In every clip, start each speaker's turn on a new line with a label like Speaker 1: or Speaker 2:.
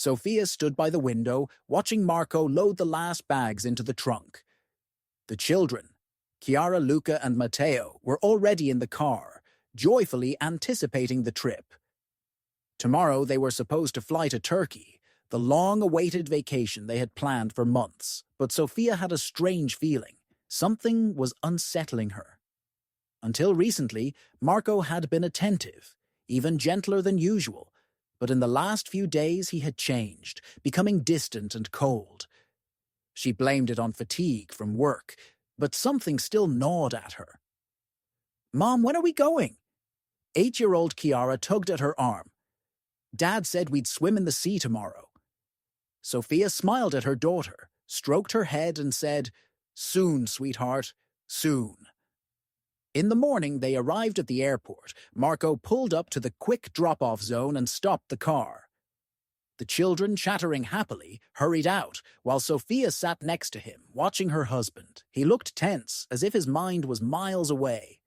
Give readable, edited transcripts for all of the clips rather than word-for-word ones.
Speaker 1: Sophia stood by the window, watching Marco load the last bags into the trunk. The children, Chiara, Luca, and Matteo, were already in the car, joyfully anticipating the trip. Tomorrow they were supposed to fly to Turkey, the long-awaited vacation they had planned for months, but Sophia had a strange feeling. Something was unsettling her. Until recently, Marco had been attentive, even gentler than usual, but in the last few days he had changed, becoming distant and cold. She blamed it on fatigue from work, but something still gnawed at her. "Mom, when are we going?" 8-year-old Chiara tugged at her arm. "Dad said we'd swim in the sea tomorrow." Sophia smiled at her daughter, stroked her head, and said, "Soon, sweetheart, soon." In the morning, they arrived at the airport. Marco pulled up to the quick drop-off zone and stopped the car. The children, chattering happily, hurried out, while Sophia sat next to him, watching her husband. He looked tense, as if his mind was miles away.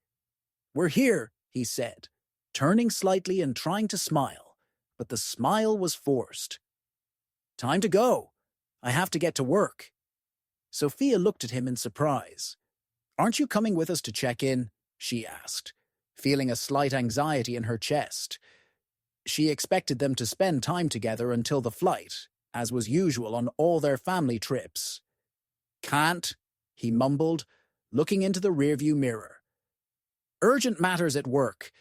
Speaker 1: "We're here," he said, turning slightly and trying to smile, but the smile was forced. "Time to go. I have to get to work." Sophia looked at him in surprise. "Aren't you coming with us to check in?" she asked, feeling a slight anxiety in her chest. She expected them to spend time together until the flight, as was usual on all their family trips. "Can't," he mumbled, looking into the rearview mirror. "Urgent matters at work.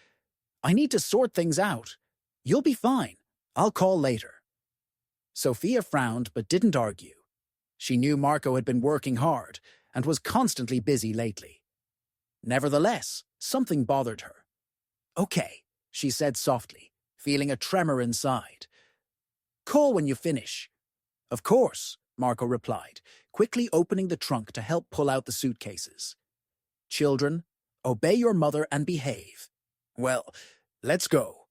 Speaker 1: I need to sort things out. You'll be fine. I'll call later." Sophia frowned but didn't argue. She knew Marco had been working hard and was constantly busy lately. Nevertheless, something bothered her. "Okay," she said softly, feeling a tremor inside. "Call when you finish." "Of course," Marco replied, quickly opening the trunk to help pull out the suitcases. "Children, obey your mother and behave. Well, let's go."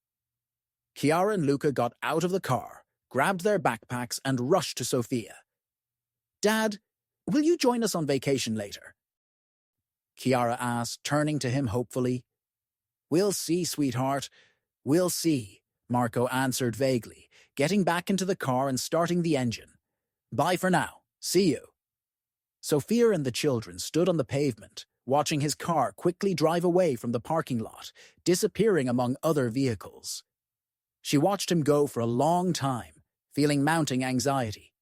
Speaker 1: Chiara and Luca got out of the car, grabbed their backpacks, and rushed to Sophia. "Dad, will you join us on vacation later?" Chiara asked, turning to him hopefully. "We'll see, sweetheart. We'll see," Marco answered vaguely, getting back into the car and starting the engine. "Bye for now. See you." Sophia and the children stood on the pavement, watching his car quickly drive away from the parking lot, disappearing among other vehicles. She watched him go for a long time, feeling mounting anxiety.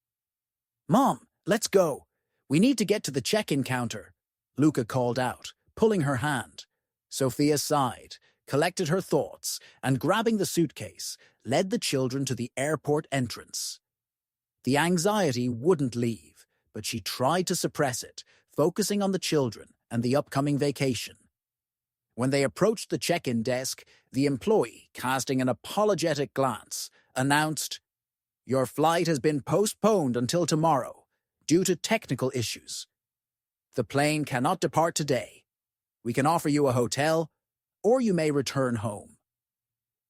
Speaker 1: "Mom, let's go. We need to get to the check-in counter," Luca called out, pulling her hand. Sophia sighed, collected her thoughts, and grabbing the suitcase, led the children to the airport entrance. The anxiety wouldn't leave, but she tried to suppress it, focusing on the children and the upcoming vacation. When they approached the check-in desk, the employee, casting an apologetic glance, announced, "Your flight has been postponed until tomorrow, due to technical issues. The plane cannot depart today. We can offer you a hotel, or you may return home."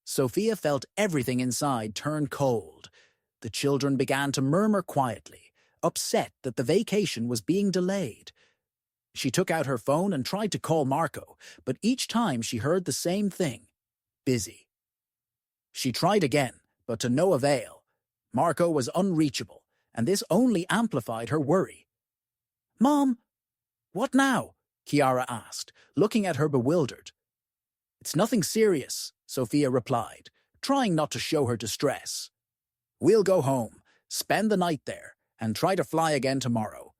Speaker 1: Sophia felt everything inside turn cold. The children began to murmur quietly, upset that the vacation was being delayed. She took out her phone and tried to call Marco, but each time she heard the same thing: busy. She tried again, but to no avail. Marco was unreachable, and this only amplified her worry. "Mom, what now?" Chiara asked, looking at her bewildered. "It's nothing serious," Sophia replied, trying not to show her distress. "We'll go home, spend the night there, and try to fly again tomorrow."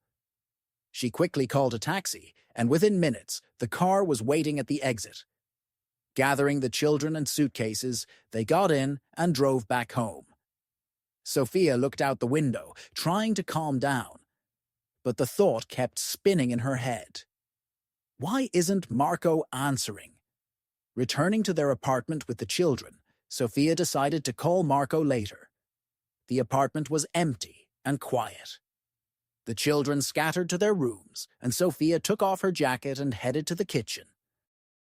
Speaker 1: She quickly called a taxi, and within minutes, the car was waiting at the exit. Gathering the children and suitcases, they got in and drove back home. Sophia looked out the window, trying to calm down, but the thought kept spinning in her head. Why isn't Marco answering? Returning to their apartment with the children, Sophia decided to call Marco later. The apartment was empty and quiet. The children scattered to their rooms, and Sophia took off her jacket and headed to the kitchen.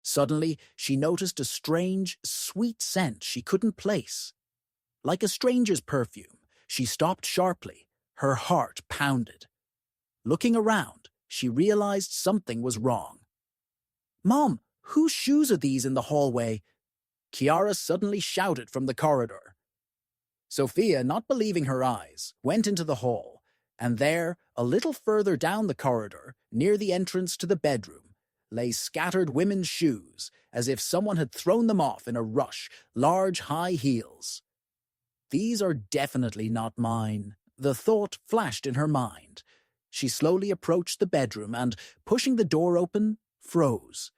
Speaker 1: Suddenly, she noticed a strange, sweet scent she couldn't place. Like a stranger's perfume, she stopped sharply, her heart pounded. Looking around, she realized something was wrong. "Mom, whose shoes are these in the hallway?" Chiara suddenly shouted from the corridor. Sophia, not believing her eyes, went into the hall, and there, a little further down the corridor, near the entrance to the bedroom, lay scattered women's shoes, as if someone had thrown them off in a rush, large high heels. These are definitely not mine. The thought flashed in her mind. She slowly approached the bedroom and, pushing the door open, froze.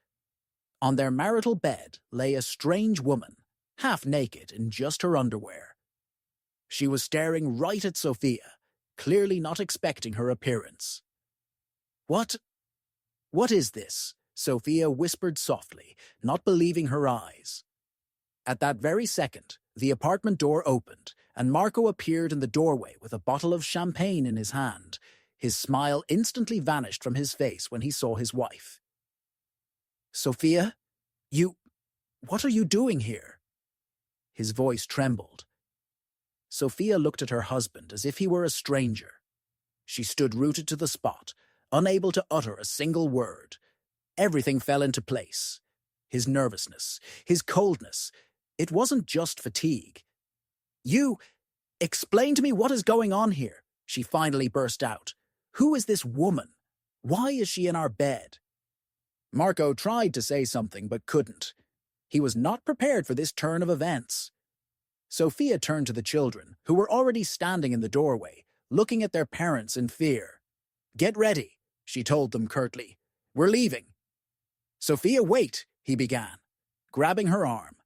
Speaker 1: On their marital bed lay a strange woman, half naked in just her underwear. She was staring right at Sophia, clearly not expecting her appearance. What is this?" Sophia whispered softly, not believing her eyes. At that very second, the apartment door opened, and Marco appeared in the doorway with a bottle of champagne in his hand. His smile instantly vanished from his face when he saw his wife. "Sophia, what are you doing here?" His voice trembled. Sophia looked at her husband as if he were a stranger. She stood rooted to the spot, unable to utter a single word. Everything fell into place. His nervousness, his coldness. It wasn't just fatigue. Explain to me what is going on here," she finally burst out. "Who is this woman? Why is she in our bed?" Marco tried to say something but couldn't. He was not prepared for this turn of events. Sophia turned to the children, who were already standing in the doorway, looking at their parents in fear. "Get ready," she told them curtly. "We're leaving." "Sophia, wait," he began, grabbing her arm.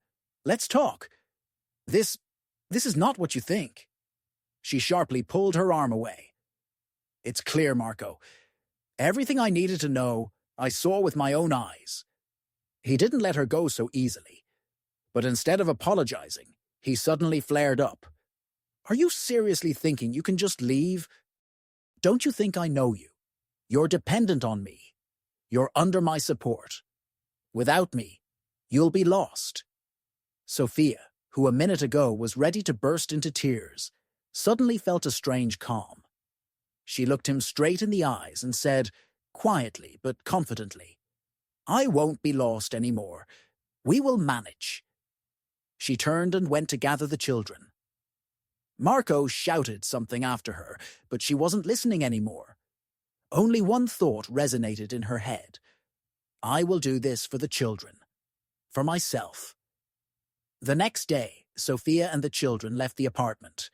Speaker 1: "Let's talk. This is not what you think." She sharply pulled her arm away. "It's clear, Marco. Everything I needed to know, I saw with my own eyes." He didn't let her go so easily. But instead of apologizing, he suddenly flared up. "Are you seriously thinking you can just leave? Don't you think I know you? You're dependent on me. You're under my support. Without me, you'll be lost." Sophia, who a minute ago was ready to burst into tears, suddenly felt a strange calm. She looked him straight in the eyes and said, quietly but confidently, "I won't be lost anymore. We will manage." She turned and went to gather the children. Marco shouted something after her, but she wasn't listening anymore. Only one thought resonated in her head. "I will do this for the children. For myself." The next day, Sophia and the children left the apartment.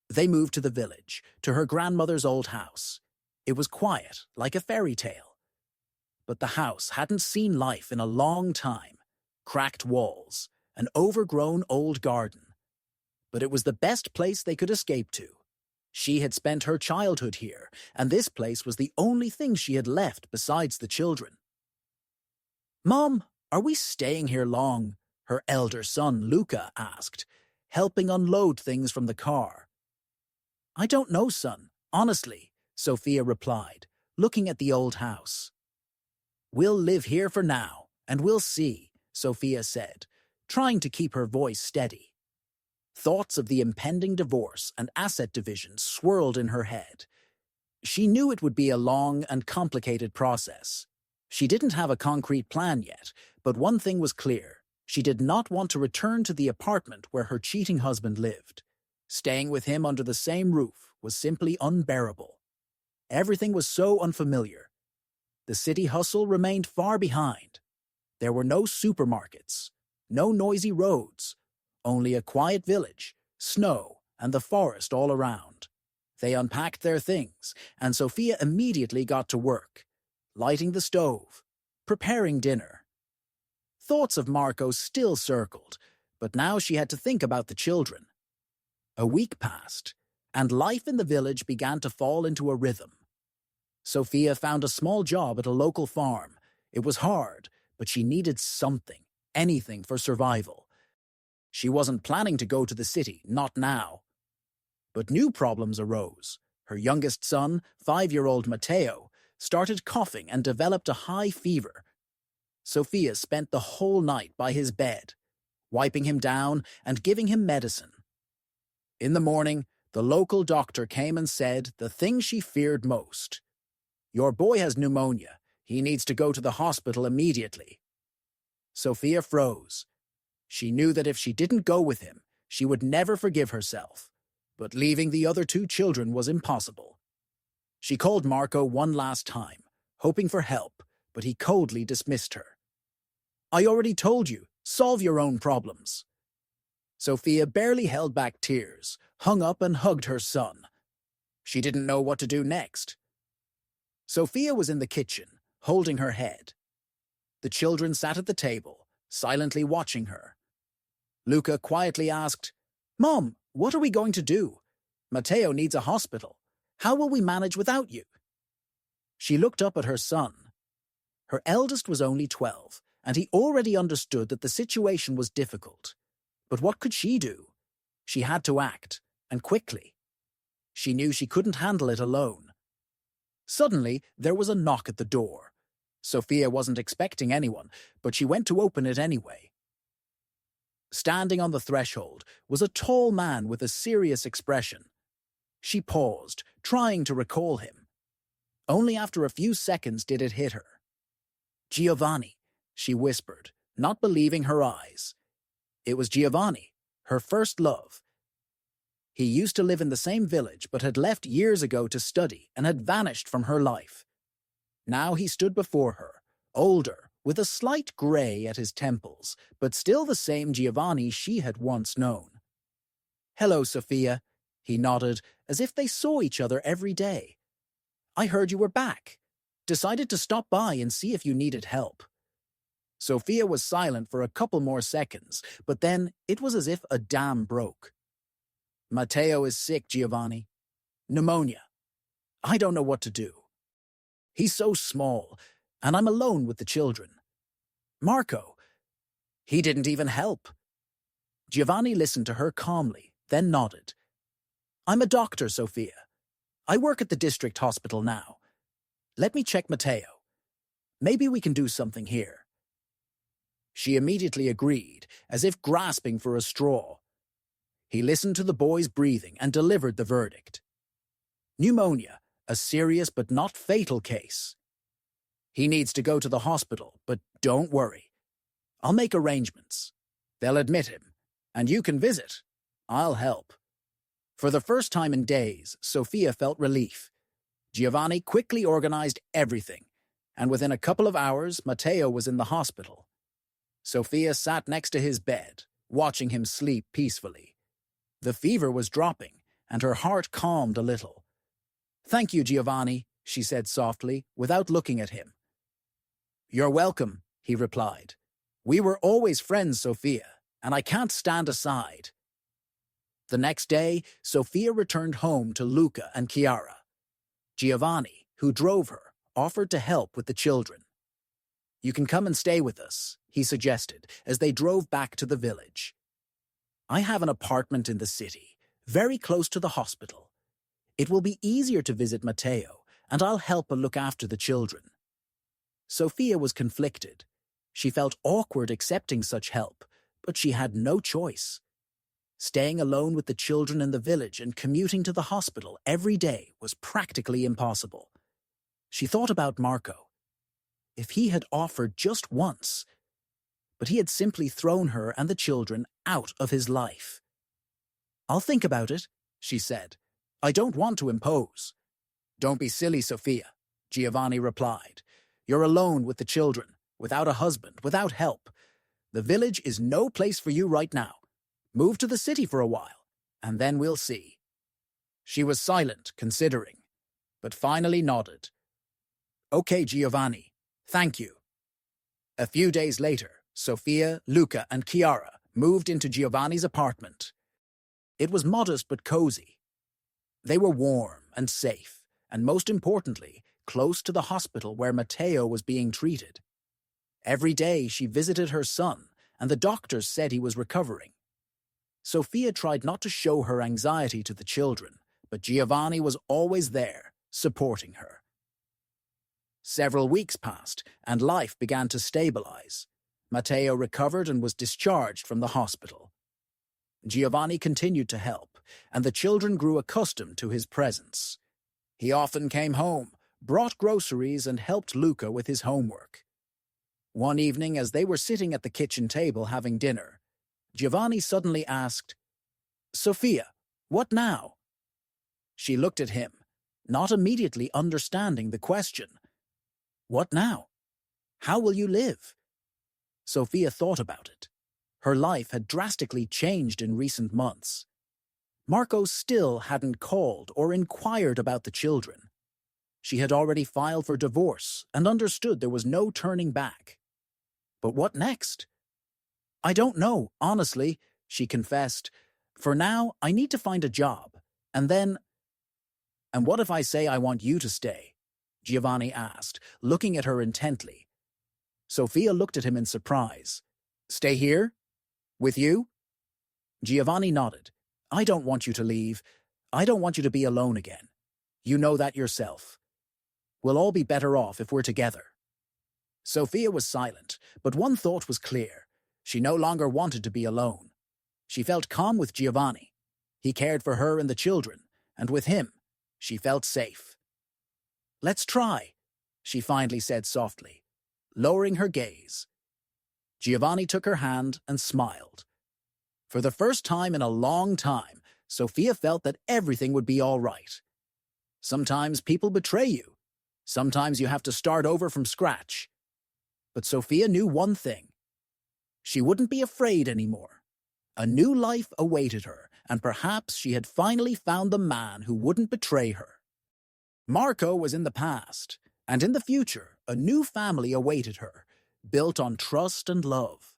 Speaker 1: They moved to the village, to her grandmother's old house. It was quiet, like a fairy tale. But the house hadn't seen life in a long time. Cracked walls, an overgrown old garden. But it was the best place they could escape to. She had spent her childhood here, and this place was the only thing she had left besides the children. "Mom, are we staying here long?" her elder son, Luca, asked, helping unload things from the car. "I don't know, son, honestly," Sophia replied, looking at the old house. "We'll live here for now, and we'll see," Sophia said, trying to keep her voice steady. Thoughts of the impending divorce and asset division swirled in her head. She knew it would be a long and complicated process. She didn't have a concrete plan yet, but one thing was clear. She did not want to return to the apartment where her cheating husband lived. Staying with him under the same roof was simply unbearable. Everything was so unfamiliar. The city hustle remained far behind. There were no supermarkets, no noisy roads, only a quiet village, snow, and the forest all around. They unpacked their things, and Sophia immediately got to work, lighting the stove, preparing dinner. Thoughts of Marco still circled, but now she had to think about the children. A week passed, and life in the village began to fall into a rhythm. Sophia found a small job at a local farm. It was hard, but she needed something, anything for survival. She wasn't planning to go to the city, not now. But new problems arose. Her youngest son, 5-year-old Matteo, started coughing and developed a high fever. Sophia spent the whole night by his bed, wiping him down and giving him medicine. In the morning, the local doctor came and said the thing she feared most. "Your boy has pneumonia. He needs to go to the hospital immediately." Sophia froze. She knew that if she didn't go with him, She would never forgive herself, but leaving the other two children was impossible. She called Marco one last time, hoping for help, but he coldly dismissed her. "I already told you, solve your own problems." Sophia barely held back tears, hung up and hugged her son. She didn't know what to do next. Sophia was in the kitchen, holding her head. The children sat at the table, silently watching her. Luca quietly asked, "Mom, what are we going to do? Matteo needs a hospital. How will we manage without you?" She looked up at her son. Her eldest was only 12, and he already understood that the situation was difficult. But what could she do? She had to act, and quickly. She knew she couldn't handle it alone. Suddenly, there was a knock at the door. Sophia wasn't expecting anyone, but she went to open it anyway. Standing on the threshold was a tall man with a serious expression. She paused, trying to recall him. Only after a few seconds did it hit her. "Giovanni," she whispered, not believing her eyes. It was Giovanni, her first love. He used to live in the same village but had left years ago to study and had vanished from her life. Now he stood before her, older, with a slight grey at his temples, but still the same Giovanni she had once known. "Hello, Sophia," he nodded, as if they saw each other every day. "I heard you were back. Decided to stop by and see if you needed help." Sophia was silent for a couple more seconds, but then it was as if a dam broke. "Matteo is sick, Giovanni. Pneumonia. I don't know what to do. He's so small, and I'm alone with the children. Marco, he didn't even help." Giovanni listened to her calmly, then nodded. "I'm a doctor, Sophia. I work at the district hospital now. Let me check Matteo. Maybe we can do something here." She immediately agreed, as if grasping for a straw. He listened to the boy's breathing and delivered the verdict. "Pneumonia, a serious but not fatal case. He needs to go to the hospital, but don't worry. I'll make arrangements. They'll admit him, and you can visit. I'll help." For the first time in days, Sophia felt relief. Giovanni quickly organized everything, and within a couple of hours, Matteo was in the hospital. Sophia sat next to his bed, watching him sleep peacefully. The fever was dropping, and her heart calmed a little. "Thank you, Giovanni," she said softly, without looking at him. "You're welcome," he replied. "We were always friends, Sophia, and I can't stand aside." The next day, Sophia returned home to Luca and Chiara. Giovanni, who drove her, offered to help with the children. "You can come and stay with us," he suggested, as they drove back to the village. "I have an apartment in the city, very close to the hospital. It will be easier to visit Matteo, and I'll help look after the children." Sophia was conflicted. She felt awkward accepting such help, but she had no choice. Staying alone with the children in the village and commuting to the hospital every day was practically impossible. She thought about Marco. If he had offered just once, but he had simply thrown her and the children out of his life. "I'll think about it," she said. "I don't want to impose." "Don't be silly, Sophia," Giovanni replied. "You're alone with the children, without a husband, without help. The village is no place for you right now. Move to the city for a while, and then we'll see." She was silent, considering, but finally nodded. "Okay, Giovanni. Thank you." A few days later, Sophia, Luca, and Chiara moved into Giovanni's apartment. It was modest but cozy. They were warm and safe, and most importantly, close to the hospital where Matteo was being treated. Every day she visited her son, and the doctors said he was recovering. Sophia tried not to show her anxiety to the children, but Giovanni was always there, supporting her. Several weeks passed, and life began to stabilize. Matteo recovered and was discharged from the hospital. Giovanni continued to help, and the children grew accustomed to his presence. He often came home, brought groceries, and helped Luca with his homework. One evening, as they were sitting at the kitchen table having dinner, Giovanni suddenly asked, Sophia, what now? She looked at him, not immediately understanding the question. What now? How will you live? Sophia thought about it. Her life had drastically changed in recent months. Marco still hadn't called or inquired about the children. She had already filed for divorce and understood there was no turning back. But what next? I don't know, honestly, she confessed. For now, I need to find a job. And then... And what if I say I want you to stay? Giovanni asked, looking at her intently. Sophia looked at him in surprise. Stay here? With you? Giovanni nodded. I don't want you to leave. I don't want you to be alone again. You know that yourself. We'll all be better off if we're together. Sophia was silent, but one thought was clear. She no longer wanted to be alone. She felt calm with Giovanni. He cared for her and the children, and with him, she felt safe. Let's try, she finally said softly, lowering her gaze. Giovanni took her hand and smiled. For the first time in a long time, Sophia felt that everything would be all right. Sometimes people betray you. Sometimes you have to start over from scratch. But Sophia knew one thing. She wouldn't be afraid anymore. A new life awaited her, and perhaps she had finally found the man who wouldn't betray her. Marco was in the past, and in the future, a new family awaited her, built on trust and love.